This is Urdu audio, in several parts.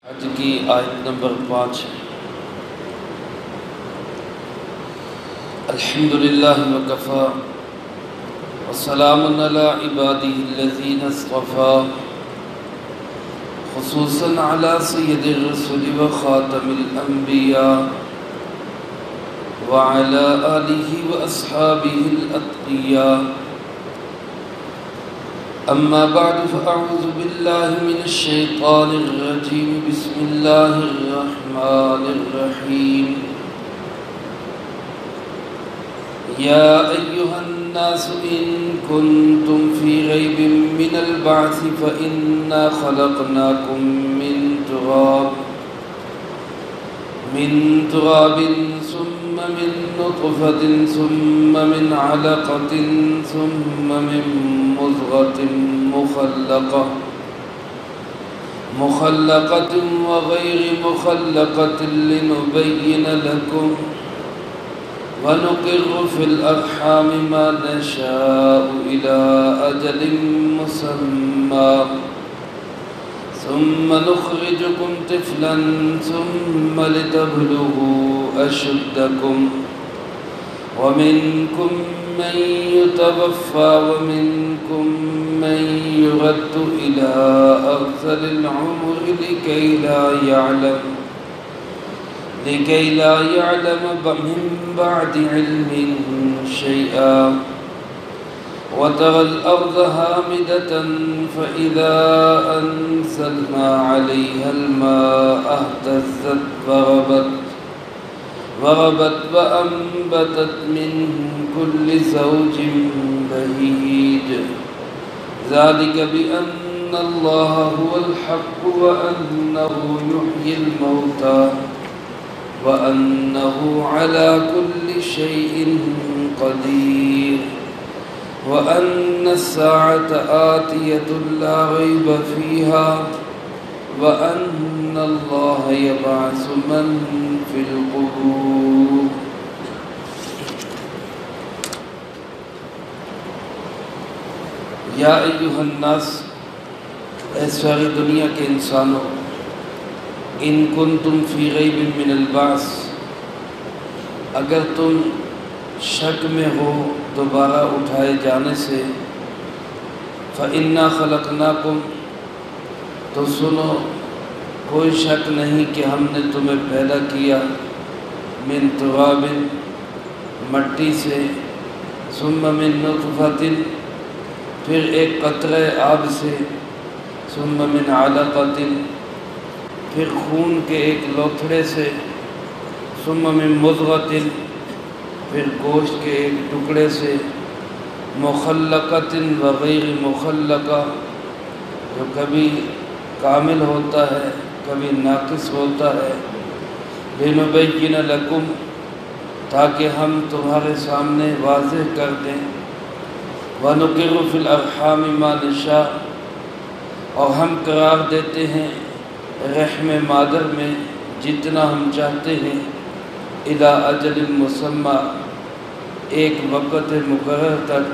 حج کی آیت نمبر 5 ہے۔ الحمدللہ وکفا وسلام علی عبادہ الذین اصطفا خصوصا علی سید الرسل وخاتم الانبیاء وعلی آلہ واصحابہ الاتقیاء اما بعد فاعوذ باللہ من الشیطان الرجیم بسم اللہ الرحمن الرحیم یا ایہا الناس ان کنتم فی ریب من البعث فإنا خلقناکم من تراب ثم من نطفة ثم من علقة ثم من مضغة مخلقة وغير مخلقة لنبين لكم ونقر في الأرحام ما نشاء إلى أجل مسمى ثم نخرجكم طفلا ثم لتبلغوا أشدكم ومنكم من يتوفى ومنكم من يرد إلى أرذل العمر لكي لا يعلم من بعد علم شيئا وترى الأرض هامدة فإذا أنزلنا عليها الماء اهتزت وربت وأنبتت من كل زوج بهيج ذلك بأن الله هو الحق وأنه يحيي الموتى وأنه على كل شيء قدير وأن الساعة آتية لا ريب فيها وأن الله يبعث من في القبور یا ایہا الناس، اے ساری دنیا کے انسانوں، ان کنتم فی ریب من البعث، اگر تم شک میں ہو دوبارہ اٹھائے جانے سے، فإنا خلقناکم، تو سنو کوئی شک نہیں کہ ہم نے تمہیں پیدا کیا من تراب، مٹی سے، ثم من نطفۃ، پھر ایک قطرہ آب سے، ثم من علقۃ، پھر خون کے ایک لوتھڑے سے، ثم من مضغۃ، پھر گوشت کے ایک ٹکڑے سے، مخلقۃ وغیر مخلقہ، جو کبھی کامل ہوتا ہے کبھی ناقص ہوتا ہے، لنبین لکم، تاکہ ہم تمہارے سامنے واضح کر دیں، ونقر فی الارحام ما نشاء، اور ہم قرار دیتے ہیں رحم مادر میں جتنا ہم چاہتے ہیں، الی اجل مسمی، ایک وقت مقرر تک،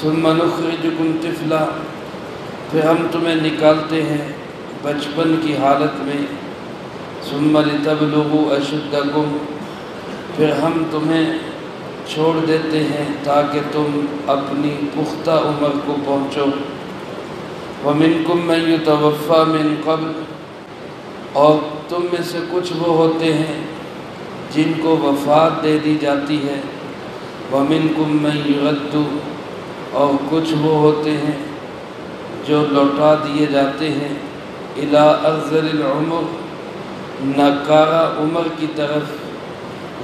ثم نخرجکم طفلا، پھر ہم تمہیں نکالتے ہیں بچپن کی حالت میں، ثم لتبلغوا اشدکم، پھر ہم تمہیں چھوڑ دیتے ہیں تاکہ تم اپنی پختہ عمر کو پہنچو، ومنکم من یتوفی من قبل، اور تم میں سے کچھ وہ ہوتے ہیں جن کو وفات دے دی جاتی ہے، ومنکم من یرد، اور کچھ وہ ہوتے ہیں جو لوٹا دیے جاتے ہیں، الی ارذل العمر، ناکارہ عمر کی طرف،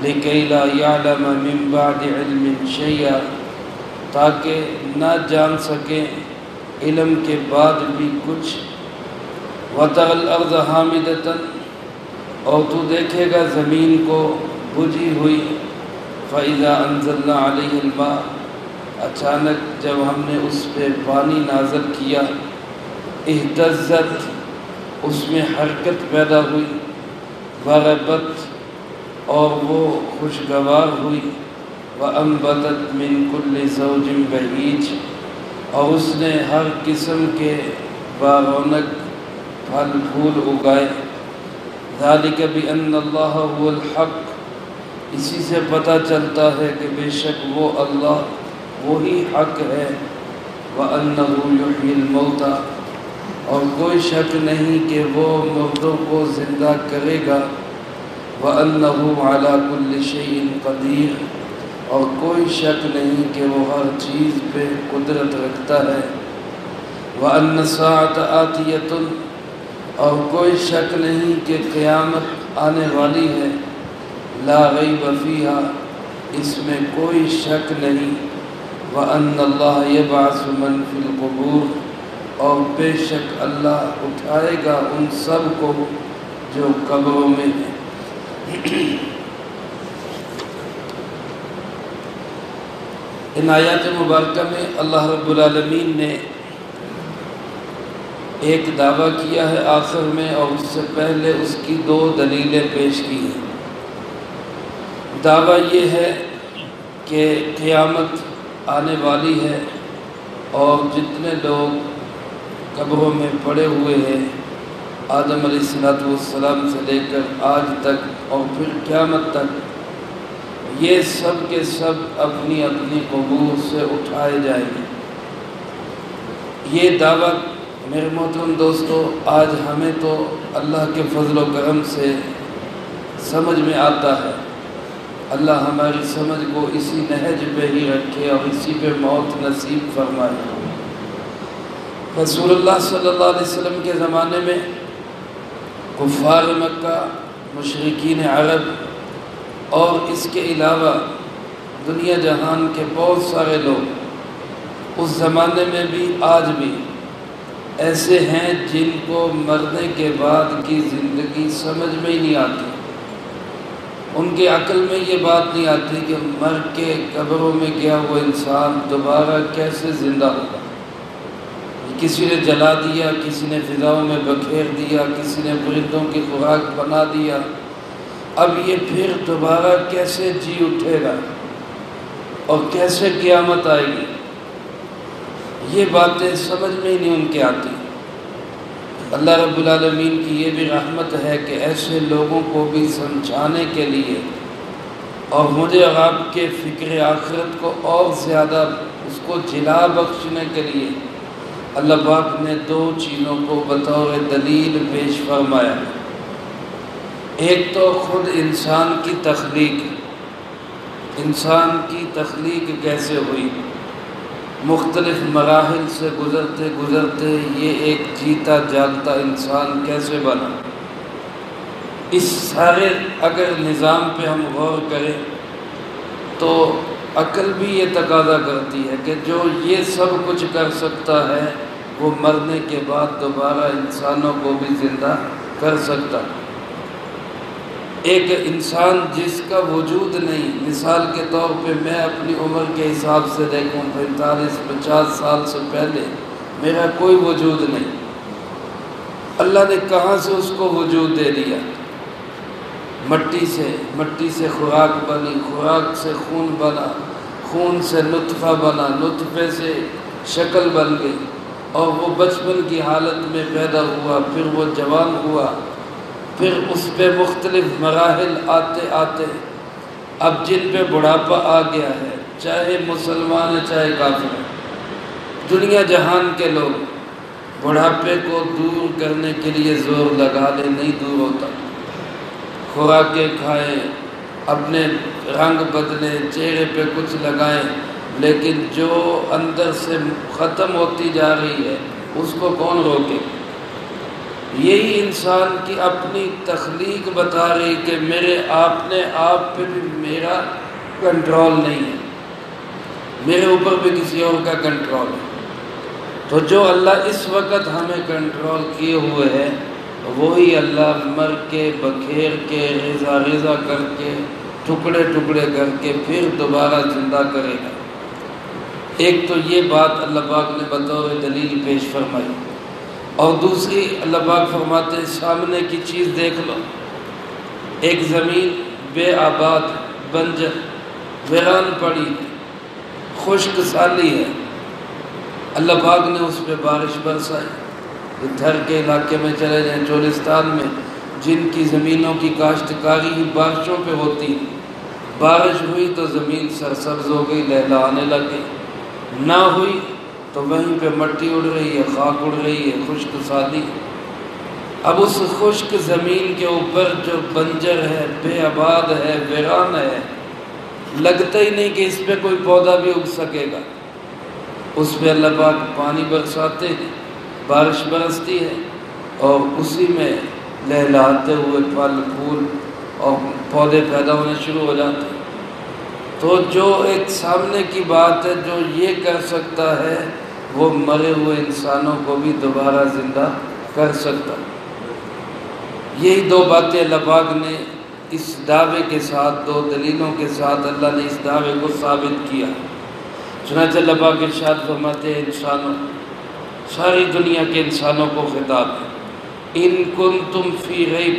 لکی لا یعلم من بعد علم شیئا، تاکہ نہ جان سکیں علم کے بعد بھی کچھ، وتری الارض ہامدۃ، اور تو دیکھے گا زمین کو بجھی ہوئی، فاذا انزلنا علیہ الماء، اچانک جب ہم نے اس پہ پانی نازل کیا، اہتزت، اس میں حرکت پیدا ہوئی، وربت، اور وہ خوشگوار ہوئی، وانبتت من کل زوج بہیج، اور اس نے ہر قسم کے بارونق پھل پھول اگائے۔ ذالک بأن اللہ هو الحق، اسی سے پتہ چلتا ہے کہ بے شک وہ اللہ وہی حق ہے۔ وَأَنَّهُ يُحْيِي الْمَوْتَى، اور کوئی شک نہیں کہ وہ مردوں کو زندہ کرے گا۔ وَأَنَّهُ عَلَى كُلِّ شَيْءٍ قَدِيرٌ، اور کوئی شک نہیں کہ وہ ہر چیز پہ قدرت رکھتا ہے۔ وَأَنَّ السَّاعَةَ آتِيَةٌ، اور کوئی شک نہیں کہ قیامت آنے والی ہے۔ لا ریب فیہا، اس میں کوئی شک نہیں۔ وَأَنَّ اللَّهَ يَبْعَثُ مَن فِي الْقُبُورِ، اور بے شک اللہ اٹھائے گا ان سب کو جو قبروں میں ہیں۔ ان آیات مبارکہ میں اللہ رب العالمین نے ایک دعویٰ کیا ہے آخر میں، اور اس سے پہلے اس کی دو دلیلیں پیش کی ہیں۔ دعویٰ یہ ہے کہ قیامت آنے والی ہے، اور جتنے لوگ قبروں میں پڑے ہوئے ہیں آدم علیہ السلام سے لے کر آج تک اور پھر قیامت تک، یہ سب کے سب اپنی اپنی قبور سے اٹھائے جائیں گے۔ یہ دعویٰ میرے محترم دوستو آج ہمیں تو اللہ کے فضل و کرم سے سمجھ میں آتا ہے۔ اللہ ہماری سمجھ کو اسی نہج پہ ہی رکھے اور اسی پہ موت نصیب فرمائے۔ رسول اللہ صلی اللہ علیہ وسلم کے زمانے میں کفار مکہ، مشرکین عرب اور اس کے علاوہ دنیا جہان کے بہت سارے لوگ اس زمانے میں بھی آج بھی ایسے ہیں جن کو مرنے کے بعد کی زندگی سمجھ میں ہی نہیں آتی۔ ان کی عقل میں یہ بات نہیں آتی کہ مر کے قبروں میں گیا ہوا انسان دوبارہ کیسے زندہ ہوگا۔ کسی نے جلا دیا، کسی نے فضاؤں میں بکھیر دیا، کسی نے پرندوں کی خوراک بنا دیا، اب یہ پھر دوبارہ کیسے جی اٹھے گا اور کیسے قیامت آئے گی، یہ باتیں سمجھ میں ہی نہیں ان کے آتی۔ اللہ رب العالمین کی یہ بھی رحمت ہے کہ ایسے لوگوں کو بھی سمجھانے کے لیے اور مجھے اور آپ کے فکر آخرت کو اور زیادہ اس کو جلا بخشنے کے لیے اللہ پاک نے دو چیزوں کو بطور دلیل پیش فرمایا۔ ایک تو خود انسان کی تخلیق، انسان کی تخلیق کیسے ہوئی، مختلف مراحل سے گزرتے گزرتے یہ ایک جیتا جاگتا انسان کیسے بنا۔ اس سارے اگر نظام پہ ہم غور کریں تو عقل بھی یہ تقاضا کرتی ہے کہ جو یہ سب کچھ کر سکتا ہے وہ مرنے کے بعد دوبارہ انسانوں کو بھی زندہ کر سکتا۔ ایک انسان جس کا وجود نہیں، مثال کے طور پہ میں اپنی عمر کے حساب سے دیکھوں 45-50 سال سے پہلے میرا کوئی وجود نہیں، اللہ نے کہاں سے اس کو وجود دے دیا؟ مٹی سے خوراک بنی، خوراک سے خون بنا، خون سے نطفہ بنا، نطفے سے شکل بن گئی، اور وہ بچپن کی حالت میں پیدا ہوا، پھر وہ جوان ہوا، پھر اس پہ مختلف مراحل آتے آتے اب جن پہ بڑھاپا آ گیا ہے، چاہے مسلمان ہے چاہے کافر ہے، دنیا جہان کے لوگ بڑھاپے کو دور کرنے کے لیے زور لگا لیں، نہیں دور ہوتا۔ خوراکیں کھائیں، اپنے رنگ بدلیں، چہرے پہ کچھ لگائیں، لیکن جو اندر سے ختم ہوتی جا رہی ہے اس کو کون روکے؟ یہی انسان کی اپنی تخلیق بتا رہی کہ میرے اپنے آپ پہ بھی میرا کنٹرول نہیں ہے، میرے اوپر بھی کسی اور کا کنٹرول ہے۔ تو جو اللہ اس وقت ہمیں کنٹرول کیے ہوئے ہے وہی اللہ مر کے بکھیر کے ریزہ ریزہ کر کے ٹکڑے ٹکڑے کر کے پھر دوبارہ زندہ کرے گا۔ ایک تو یہ بات اللہ پاک نے بطور دلیل پیش فرمائی، اور دوسری اللہ پاک فرماتے ہیں سامنے کی چیز دیکھ لو، ایک زمین بے آباد بنجر ویران پڑی ہے، خشک سالی ہے، اللہ پاک نے اس پہ بارش برسائی، ادھر کے علاقے میں چلے جائیں، چولستان میں، جن کی زمینوں کی کاشتکاری ہی بارشوں پہ ہوتی، بارش ہوئی تو زمین سرسبز ہو گئی، لہلانے لگ گئی، نہ ہوئی تو وہیں پہ مٹی اڑ رہی ہے، خاک اڑ رہی ہے، خشک سالی۔ اب اس خشک زمین کے اوپر جو بنجر ہے، بے آباد ہے، ویران ہے، لگتا ہی نہیں کہ اس پہ کوئی پودا بھی اگ سکے گا، اس پہ اللہ پاک پانی برساتے ہیں، بارش برستی ہے، اور اسی میں لہلاتے ہوئے پھل پھول اور پودے پیدا ہونے شروع ہو جاتے ہیں۔ تو جو ایک سامنے کی بات ہے، جو یہ کر سکتا ہے وہ مرے ہوئے انسانوں کو بھی دوبارہ زندہ کر سکتا ہے۔ یہی دو باتیں اللہ پاک نے اس دعوے کے ساتھ، دو دلیلوں کے ساتھ اللہ نے اس دعوے کو ثابت کیا۔ چنانچہ اللہ پاک ارشاد فرماتے ہیں انسانوں، ساری دنیا کے انسانوں کو خطاب ہے، ان کنتم فی ریب،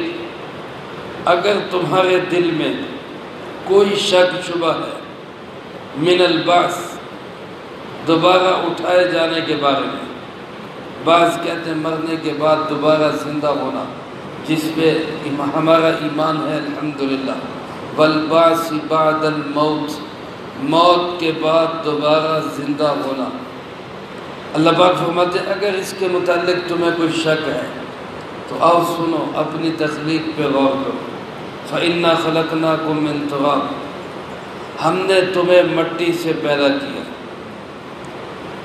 اگر تمہارے دل میں کوئی شک شبہ ہے، من البعث، دوبارہ اٹھائے جانے کے بارے میں، بعض کہتے ہیں مرنے کے بعد دوبارہ زندہ ہونا، جس پہ ہمارا ایمان ہے الحمدللہ، والبعث بعد الموت، موت کے بعد دوبارہ زندہ ہونا۔ اللہ پاک فرماتے ہیں اگر اس کے متعلق تمہیں کوئی شک ہے تو آؤ سنو، اپنی تخلیق پہ غور کرو۔ فَإِنَّا خَلَقْنَاكُم مِّن تُرَابٍ، ہم نے تمہیں مٹی سے پیدا کیا،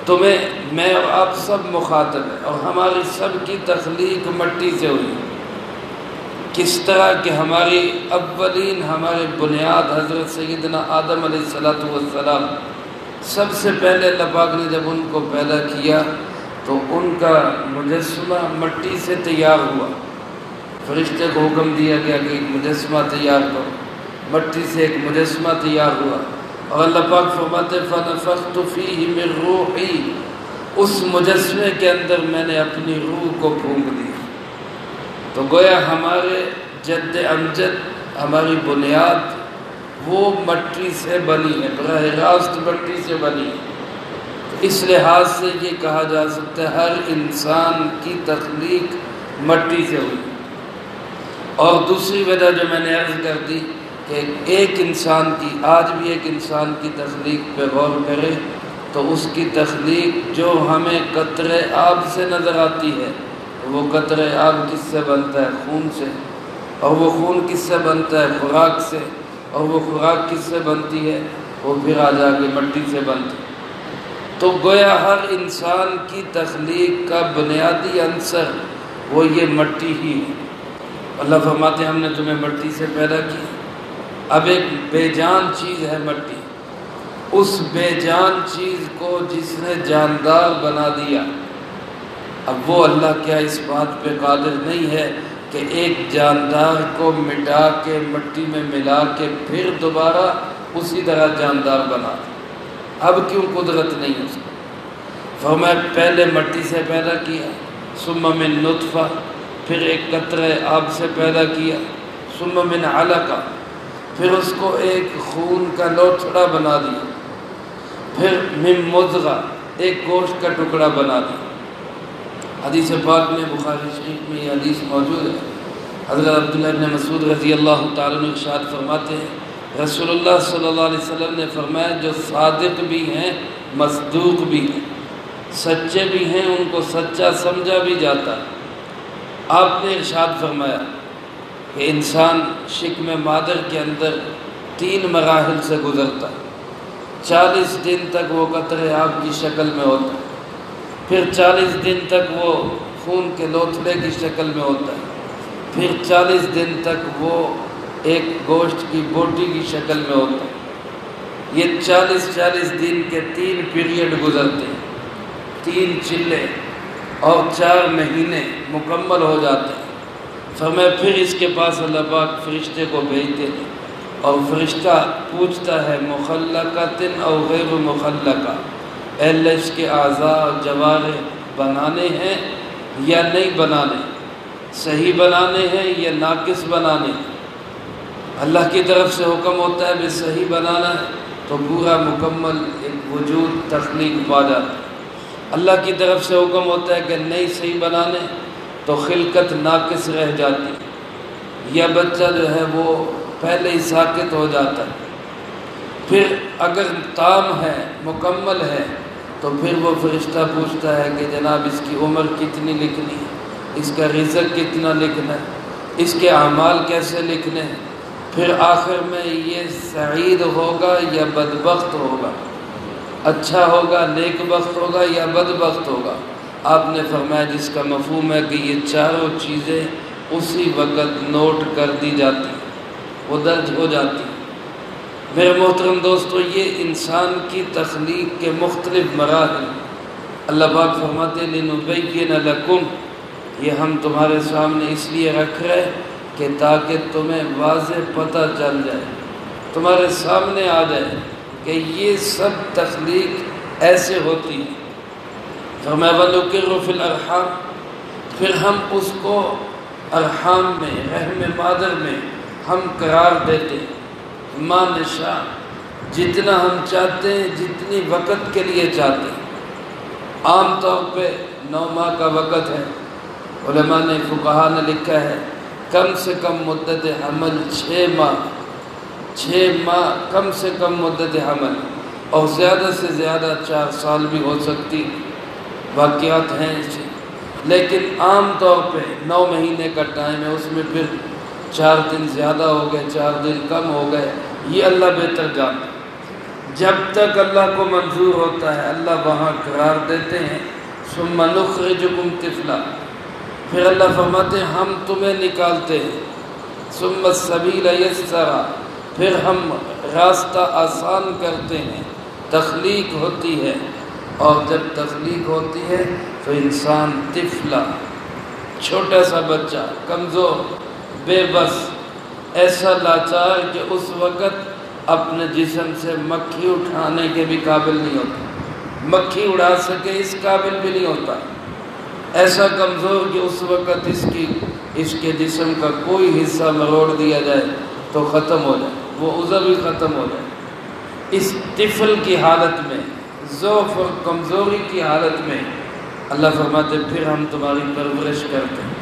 تمہیں، میں اور آپ سب مخاطب ہیں، اور ہماری سب کی تخلیق مٹی سے ہوئی۔ کس طرح کہ ہماری اولین، ہمارے بنیاد حضرت سیدنا آدم علیہ السلام، سب سے پہلے اللہ پاک نے جب ان کو پیدا کیا تو ان کا مجسمہ مٹی سے تیار ہوا، فرشتے کو حکم دیا گیا کہ ایک مجسمہ تیار کرو، مٹی سے ایک مجسمہ تیار ہوا، اور اللہ پاک فرماتے فَنَفَخْتُ فِيهِ مِن رُوحِي، اس مجسمے کے اندر میں نے اپنی روح کو پھونک دی۔ تو گویا ہمارے جد امجد، ہماری بنیاد وہ مٹی سے بنی ہے، براہ راست مٹی سے بنی ہے۔ تو اس لحاظ سے یہ کہا جا سکتا ہے ہر انسان کی تخلیق مٹی سے ہوئی۔ اور دوسری وجہ جو میں نے عرض کر دی کہ ایک انسان کی، آج بھی ایک انسان کی تخلیق پہ غور کرے تو اس کی تخلیق جو ہمیں قطرے آب سے نظر آتی ہے، وہ قطرے آب کس سے بنتا ہے؟ خون سے، اور وہ خون کس سے بنتا ہے؟ خوراک سے، اور وہ خوراک کس سے بنتی ہے؟ وہ پھر آ جا کے مٹی سے بنتی ہے۔ تو گویا ہر انسان کی تخلیق کا بنیادی عنصر وہ یہ مٹی ہی ہے۔ اللہ فرماتے ہیں ہم نے تمہیں مٹی سے پیدا کیا۔ اب ایک بے جان چیز ہے مٹی، اس بے جان چیز کو جس نے جاندار بنا دیا، اب وہ اللہ کیا اس بات پہ قادر نہیں ہے کہ ایک جاندار کو مٹا کے مٹی میں ملا کے پھر دوبارہ اسی طرح جاندار بنا دے؟ اب کیوں قدرت نہیں اس کو؟ فرمایا پہلے مٹی سے پیدا کیا، ثم من نطفہ، پھر ایک قطرہ آب سے پیدا کیا، ثم من علقہ، پھر اس کو ایک خون کا لوتھڑا بنا دیا، پھر من مضغہ، ایک گوشت کا ٹکڑا بنا دیا۔ حدیث پاک میں، بخاری شریف میں یہ حدیث موجود ہے، حضرت عبداللہ بن مسعود رضی اللہ تعالیٰ عنہ ارشاد فرماتے ہیں رسول اللہ صلی اللہ علیہ وسلم نے فرمایا جو صادق بھی ہیں مصدوق بھی ہیں، سچے بھی ہیں، ان کو سچا سمجھا بھی جاتا ہے۔ آپ نے ارشاد فرمایا کہ انسان شکم مادر کے اندر 3 مراحل سے گزرتا ہے۔ 40 دن تک وہ قطرے آب کی شکل میں ہوتا ہے، پھر 40 دن تک وہ خون کے لوتھڑے کی شکل میں ہوتا ہے، پھر 40 دن تک وہ ایک گوشت کی بوٹی کی شکل میں ہوتا ہے۔ یہ 40 دن کے 3 پیریڈ گزرتے ہیں، 3 چلے اور 4 مہینے مکمل ہو جاتے ہیں۔ فرمایا پھر اس کے پاس اللہ پاک فرشتے کو بھیجتے ہیں، اور فرشتہ پوچھتا ہے مخلقۃ او غیر مخلقہ، اے اللہ اس کے اعضاء اور جوارح بنانے ہیں یا نہیں بنانے، صحیح بنانے ہیں یا ناقص بنانے ہیں؟ اللہ کی طرف سے حکم ہوتا ہے بھی صحیح بنانا ہے تو پورا مکمل ایک وجود تخلیق پا جاتا ہے، اللہ کی طرف سے حکم ہوتا ہے کہ نہیں صحیح بنانے تو خلقت ناقص رہ جاتی، یا بچہ جو ہے وہ پہلے ہی ساکت ہو جاتا ہے۔ پھر اگر تام ہے، مکمل ہے، تو پھر وہ فرشتہ پوچھتا ہے کہ جناب اس کی عمر کتنی لکھنی ہے، اس کا رزق کتنا لکھنا ہے، اس کے اعمال کیسے لکھنے ہیں، پھر آخر میں یہ سعید ہوگا یا بدبخت ہوگا، اچھا ہوگا، نیک بخت ہوگا یا بدبخت ہوگا۔ آپ نے فرمایا جس کا مفہوم ہے کہ یہ چاروں چیزیں اسی وقت نوٹ کر دی جاتی، وہ درج ہو جاتی۔ میرے محترم دوستو، یہ انسان کی تخلیق کے مختلف مراحل اللہ پاک فرماتے لِنُبَيِّنَ لَكُمْ، یہ ہم تمہارے سامنے اس لیے رکھ رہے کہ تاکہ تمہیں واضح پتہ چل جائے، تمہارے سامنے آ جائے کہ یہ سب تخلیق ایسے ہوتی ہے۔ فرمایا وَنُقِرُّ فِي الْأَرْحَامِ، پھر ہم اس کو ارحام میں، رحم مادر میں ہم قرار دیتے ہیں، ما نشاء، جتنا ہم چاہتے ہیں، جتنی وقت کے لیے چاہتے ہیں۔ عام طور پہ 9 ماہ کا وقت ہے، علماء نے، فقہاء نے لکھا ہے کم سے کم مدت حمل 6 ماہ، 6 ماہ کم سے کم مدت حمل، اور زیادہ سے زیادہ 4 سال بھی ہو سکتی، واقعات ہیں اسے، لیکن عام طور پہ 9 مہینے کا ٹائم ہے، اس میں پھر 4 دن زیادہ ہو گئے، 4 دن کم ہو گئے، یہ اللہ بہتر جانتا ہے۔ جب تک اللہ کو منظور ہوتا ہے اللہ وہاں قرار دیتے ہیں۔ ثم نخرجکم طفلا، پھر اللہ فرماتے ہیں ہم تمہیں نکالتے ہیں۔ ثم السبیل یسرا، پھر ہم راستہ آسان کرتے ہیں۔ تخلیق ہوتی ہے، اور جب تخلیق ہوتی ہے تو انسان طفلا، چھوٹا سا بچہ، کمزور، بے بس، ایسا لاچار کہ اس وقت اپنے جسم سے مکھی اٹھانے کے بھی قابل نہیں ہوتا، مکھی اڑا سکے اس قابل بھی نہیں ہوتا، ایسا کمزور کہ اس وقت اس کے جسم کا کوئی حصہ مروڑ دیا جائے تو ختم ہو جائے، وہ عضو ہی ختم ہو جائے۔ اس طفل کی حالت میں، ضعف اور کمزوری کی حالت میں اللہ فرماتے پھر ہم تمہاری پرورش کرتے ہیں،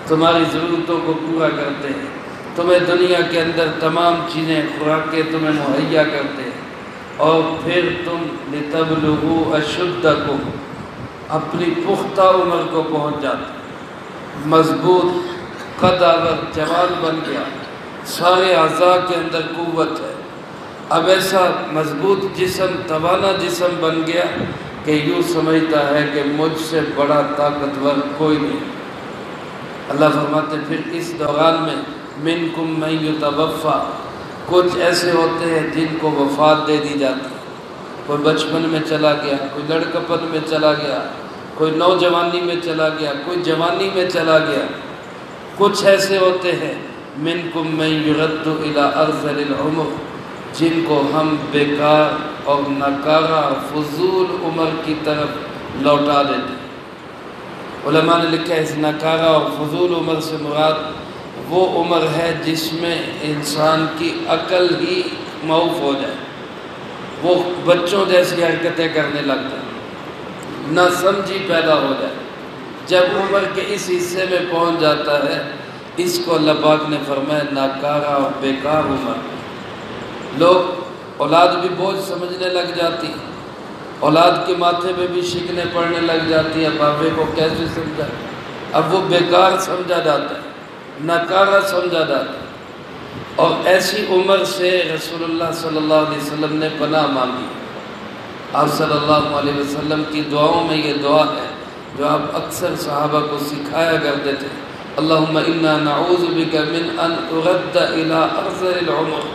تمہاری ضرورتوں کو پورا کرتے ہیں، تمہیں دنیا کے اندر تمام چیزیں، خوراکیں تمہیں مہیا کرتے ہیں، اور پھر تم لِتَبْلُغُوا أَشُدَّكُمْ، اپنی پختہ عمر کو پہنچ جاتے، مضبوط قدآور جوان بن گیا، سارے اعضاء کے اندر قوت ہے، اب ایسا مضبوط جسم، توانا جسم بن گیا کہ یوں سمجھتا ہے کہ مجھ سے بڑا طاقتور کوئی نہیں۔ اللہ فرماتے پھر اس دوران میں منکم من یتوفی، کچھ ایسے ہوتے ہیں جن کو وفات دے دی جاتی ہے، کوئی بچپن میں چلا گیا، کوئی لڑکپن میں چلا گیا، کوئی نوجوانی میں چلا گیا، کوئی جوانی میں چلا گیا۔ کچھ ایسے ہوتے ہیں منکم من یرد الی ارذل العمر، جن کو ہم بیکار اور ناکارہ فضول عمر کی طرف لوٹا دیتے ہیں۔ علماء نے لکھا ہے اس ناکارہ اور فضول عمر سے مراد وہ عمر ہے جس میں انسان کی عقل ہی معاف ہو جائے، وہ بچوں جیسی حرکتیں کرنے لگتا ہے، نہ سمجھی پیدا ہو جائے۔ جب عمر کے اس حصے میں پہنچ جاتا ہے، اس کو اللہ پاک نے فرمایا ناکارہ اور بیکار عمر۔ لوگ اولاد بھی بوجھ سمجھنے لگ جاتی، اولاد کے ماتھے پہ بھی شکنیں پڑنے لگ جاتی ہیں، بابے کو کیسے سمجھا، اب وہ بیکار سمجھا جاتا ہے، ناکارہ سمجھا جاتا ہے۔ اور ایسی عمر سے رسول اللہ صلی اللہ علیہ وسلم نے پناہ مانگی۔ آپ صلی اللہ علیہ وسلم کی دعاؤں میں یہ دعا ہے جو آپ اکثر صحابہ کو سکھایا کرتے تھے، اللہم انا نعوذ بک من ان ارد الی ارذل العمر،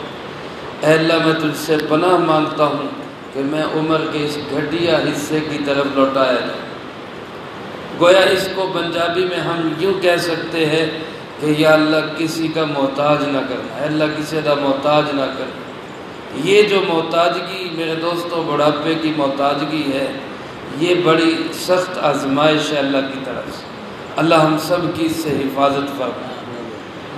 اے اللہ میں تجھ سے پناہ مانگتا ہوں کہ میں عمر کے اس گھٹیا حصے کی طرف لوٹایا جائے۔ گویا اس کو پنجابی میں ہم یوں کہہ سکتے ہیں کہ یا اللہ کسی کا محتاج نہ کرنا، اے اللہ کسی کا محتاج نہ کرنا۔ یہ جو محتاجگی میرے دوستوں، بڑھاپے کی محتاجگی ہے، یہ بڑی سخت آزمائش ہے اللہ کی طرف سے، اللہ ہم سب کی اس سے حفاظت فرمائے۔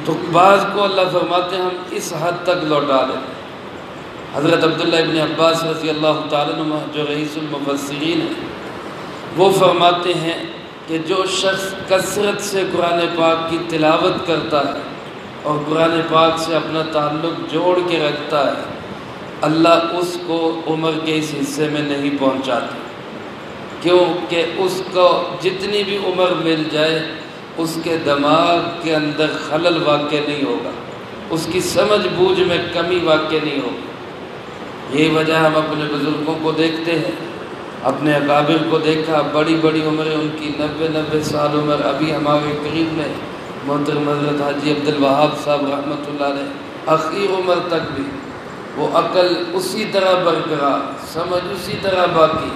تو بعض کو اللہ فرماتے ہیں ہم اس حد تک لوٹا دیتے ہیں۔ حضرت عبداللہ ابن عباس رضی اللہ تعالیٰ عنہ جو رئیس المفسرین ہیں، وہ فرماتے ہیں کہ جو شخص کثرت سے قرآن پاک کی تلاوت کرتا ہے اور قرآن پاک سے اپنا تعلق جوڑ کے رکھتا ہے، اللہ اس کو عمر کے اس حصے میں نہیں پہنچاتا، کیونکہ اس کو جتنی بھی عمر مل جائے اس کے دماغ کے اندر خلل واقع نہیں ہوگا، اس کی سمجھ بوجھ میں کمی واقع نہیں ہوگی۔ یہی وجہ ہم اپنے بزرگوں کو دیکھتے ہیں، اپنے اکابر کو دیکھا، بڑی بڑی عمریں ان کی 90 سال عمر۔ ابھی ہمارے قریب میں محترم حضرت حاجی عبدالوہاب صاحب رحمۃ اللہ علیہ، آخری عمر تک بھی وہ عقل اسی طرح برقرار، سمجھ اسی طرح باقی،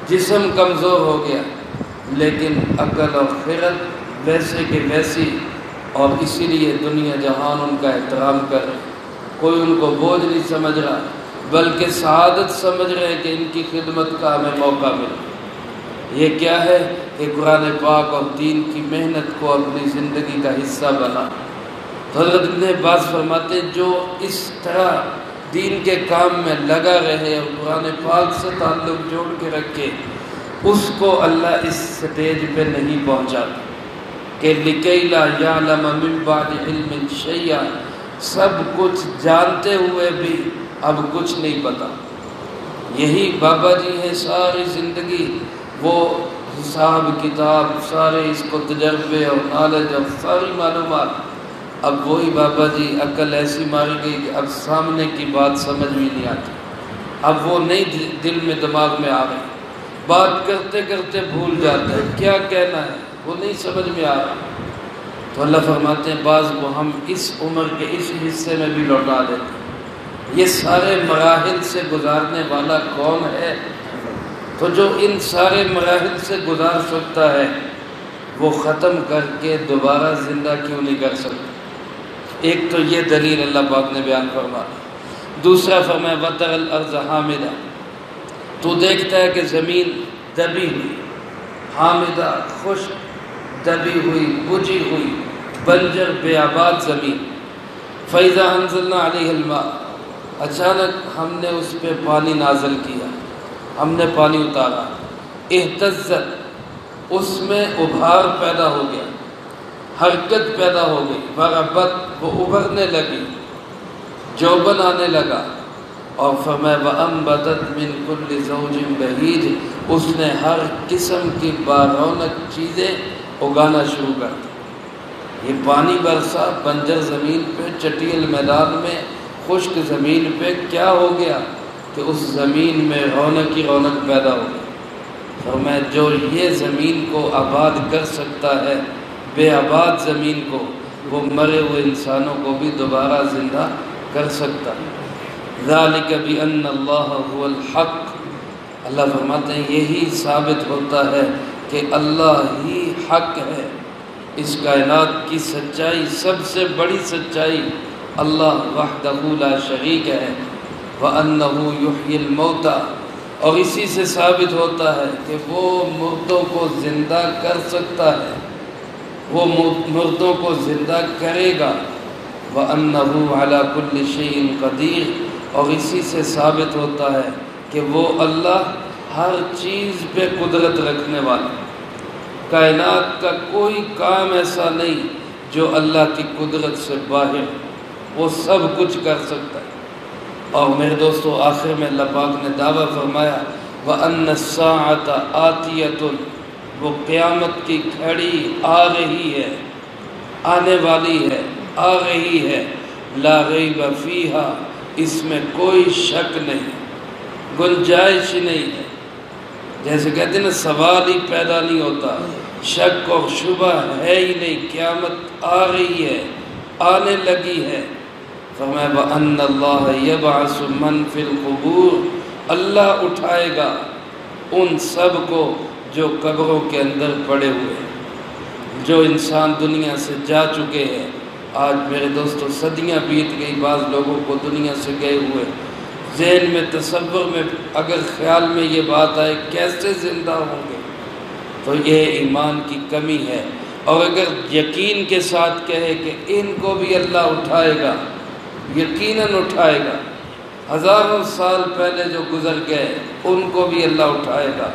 جسم کمزور ہو گیا لیکن عقل اور خرد ویسے کہ ویسی، اور اسی لیے دنیا جہان ان کا احترام کر رہے، کوئی ان کو بوجھ نہیں سمجھ رہا بلکہ سعادت سمجھ رہے کہ ان کی خدمت کا ہمیں موقع ملے۔ یہ کیا ہے کہ قرآن پاک اور دین کی محنت کو اپنی زندگی کا حصہ بنا۔ حضرت ابن عباس فرماتے ہیں جو اس طرح دین کے کام میں لگا رہے اور قرآن پاک سے تعلق جوڑ کے رکھے، اس کو اللہ اس سٹیج پہ نہیں پہنچاتا کہ لِكَيْ لَا يَعْلَمَ مِن بَعْدِ عِلْمٍ شَيْئًا، سب کچھ جانتے ہوئے بھی اب کچھ نہیں پتا۔ یہی بابا جی ہیں، ساری زندگی وہ حساب کتاب، سارے اس کو تجربے اور نالج اور ساری معلومات، اب وہی بابا جی عقل ایسی ماری گئی کہ اب سامنے کی بات سمجھ بھی نہیں آتی، اب وہ نہیں دل میں دماغ میں آ رہی، بات کرتے کرتے بھول جاتے ہیں کیا کہنا ہے، وہ نہیں سمجھ میں آ رہا۔ تو اللہ فرماتے ہیں بعض کو ہم اس عمر کے اس حصے میں بھی لوٹا دیتے ہیں۔ یہ سارے مراحل سے گزارنے والا کون ہے؟ تو جو ان سارے مراحل سے گزار سکتا ہے وہ ختم کر کے دوبارہ زندہ کیوں نہیں کر سکتا؟ ایک تو یہ دلیل اللہ پاک نے بیان فرمایا۔ دوسرا فرمایا وَتَرَى الْأَرْضَ حَامِدَةً، تو دیکھتا ہے کہ زمین دبی ہوئی، حامدہ خشک، دبی ہوئی، بجھی ہوئی، بنجر بے آباد زمین۔ فَإِذَا أَنزَلْنَا عَلَيْهَا الْمَاءَ، اچانک ہم نے اس پہ پانی نازل کیا، ہم نے پانی اتارا، اہتزت، اس میں ابھار پیدا ہو گیا، حرکت پیدا ہو گئی، وربت، وہ ابھرنے لگی، جوبن آنے لگا، اور فرمایا وَأَنبَتَتْ مِن كُلِّ زَوْجٍ بَهِيجٍ، اس نے ہر قسم کی بارونق چیزیں اگانا شروع کر دی۔ یہ پانی برسا بنجر زمین پہ، چٹیل میدان میں، خشک زمین پہ، کیا ہو گیا کہ اس زمین میں رونق ہی رونق پیدا ہو گئی۔ فرمایا جو یہ زمین کو آباد کر سکتا ہے، بے آباد زمین کو، وہ مرے ہوئے انسانوں کو بھی دوبارہ زندہ کر سکتا ہے۔ ذَلِكَ بِأَنَّ اللَّهَ هُوَ الْحَقُّ، اللہ فرماتے ہیں یہی ثابت ہوتا ہے کہ اللہ ہی حق ہے۔ اس کائنات کی سچائی، سب سے بڑی سچائی اللہ وحدہ لا شریک ہے۔ وَأَنَّهُ يُحْيِي الْمَوْتَى، اور اسی سے ثابت ہوتا ہے کہ وہ مردوں کو زندہ کر سکتا ہے، وہ مردوں کو زندہ کرے گا۔ وَأَنَّهُ عَلَى كُلِّ شَيْءٍ قَدِيرٌ، اور اسی سے ثابت ہوتا ہے کہ وہ اللہ ہر چیز پہ قدرت رکھنے والا، کائنات کا کوئی کام ایسا نہیں جو اللہ کی قدرت سے باہر، وہ سب کچھ کر سکتا ہے۔ اور میرے دوستو آخر میں اللہ پاک نے دعویٰ فرمایا وَأَنَّ السَّاعَةَ آتِيَةٌ، وہ قیامت کی گھڑی آ رہی ہے، آنے والی ہے، آ رہی ہے، لا ریب فیہا، اس میں کوئی شک نہیں، گنجائش نہیں ہے۔ جیسے کہتے ہیں نا سوال ہی پیدا نہیں ہوتا، شک اور شبہ ہے ہی نہیں، قیامت آ رہی ہے، آنے لگی ہے۔ فرمایا وَأَنَّ اللَّهَ يَبْعَثُ مَن فِي الْقُبُورِ، اللہ اٹھائے گا ان سب کو جو قبروں کے اندر پڑے ہوئے ہیں، جو انسان دنیا سے جا چکے ہیں۔ آج میرے دوستو صدیاں بیت گئی، بعض لوگوں کو دنیا سے گئے ہوئے، ذہن میں تصور میں اگر خیال میں یہ بات آئے کیسے زندہ ہوں گے، تو یہ ایمان کی کمی ہے۔ اور اگر یقین کے ساتھ کہے کہ ان کو بھی اللہ اٹھائے گا، یقیناً اٹھائے گا، ہزاروں سال پہلے جو گزر گئے ان کو بھی اللہ اٹھائے گا،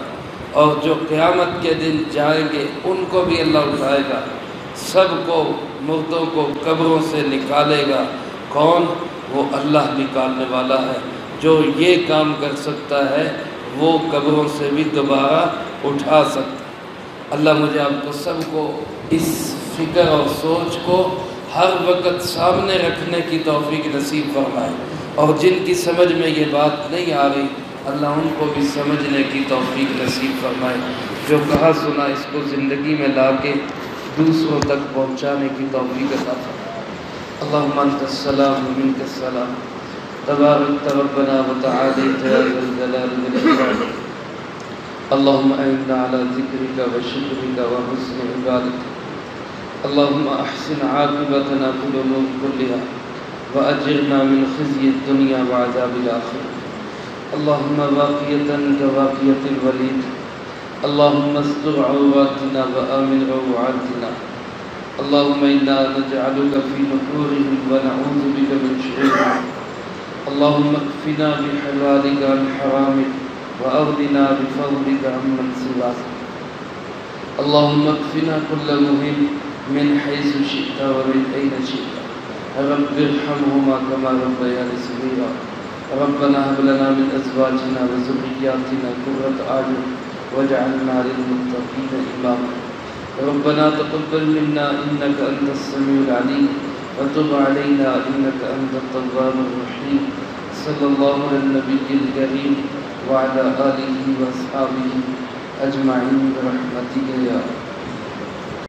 اور جو قیامت کے دن جائیں گے ان کو بھی اللہ اٹھائے گا، سب کو مردوں کو قبروں سے نکالے گا۔ کون؟ وہ اللہ نکالنے والا ہے۔ جو یہ کام کر سکتا ہے وہ قبروں سے بھی دوبارہ اٹھا سکتا ہے۔ اللہ مجھے آپ کو سب کو اس فکر اور سوچ کو ہر وقت سامنے رکھنے کی توفیق نصیب فرمائے، اور جن کی سمجھ میں یہ بات نہیں آ رہی اللہ ان کو بھی سمجھنے کی توفیق نصیب فرمائے۔ جو کہا سنا اس کو زندگی میں لا کے دوسروں تک پہنچانے کی توفیق عطا فرمائے۔ اللہم انت السلام و منک السلام، تبارک ربنا و تعالیت یا ذا الجلال والاکرام۔ اللہم اعنا علی ذکرک و شکرک و حسن عبادتک۔ اللہم احسن عاقبتنا فی الامور کلها واجرنا من خزي الدنيا وعذاب الآخرة۔ اللهم باقية كباقية الوليد، اللهم استر عوراتنا وآمن روعاتنا، اللهم إنا نجعلك في نحورهم ونعوذ بك من شرورهم، اللهم اكفنا بحلالك عن حرامك وأغننا بفضلك عمن سواك، اللهم اكفنا كل مهم من حيث شئت ومن أين شئت، رب ارحمهما كما ربياني صغيرا، ربنا هب لنا من أزواجنا وذرياتنا قرة أعين واجعلنا للمتقين إماما، ربنا تقبل منا إنك أنت السميع العليم وتب علينا إنك أنت التواب الرحيم، صلى الله على النبي الكريم وعلى آله وأصحابه أجمعين برحمتك يا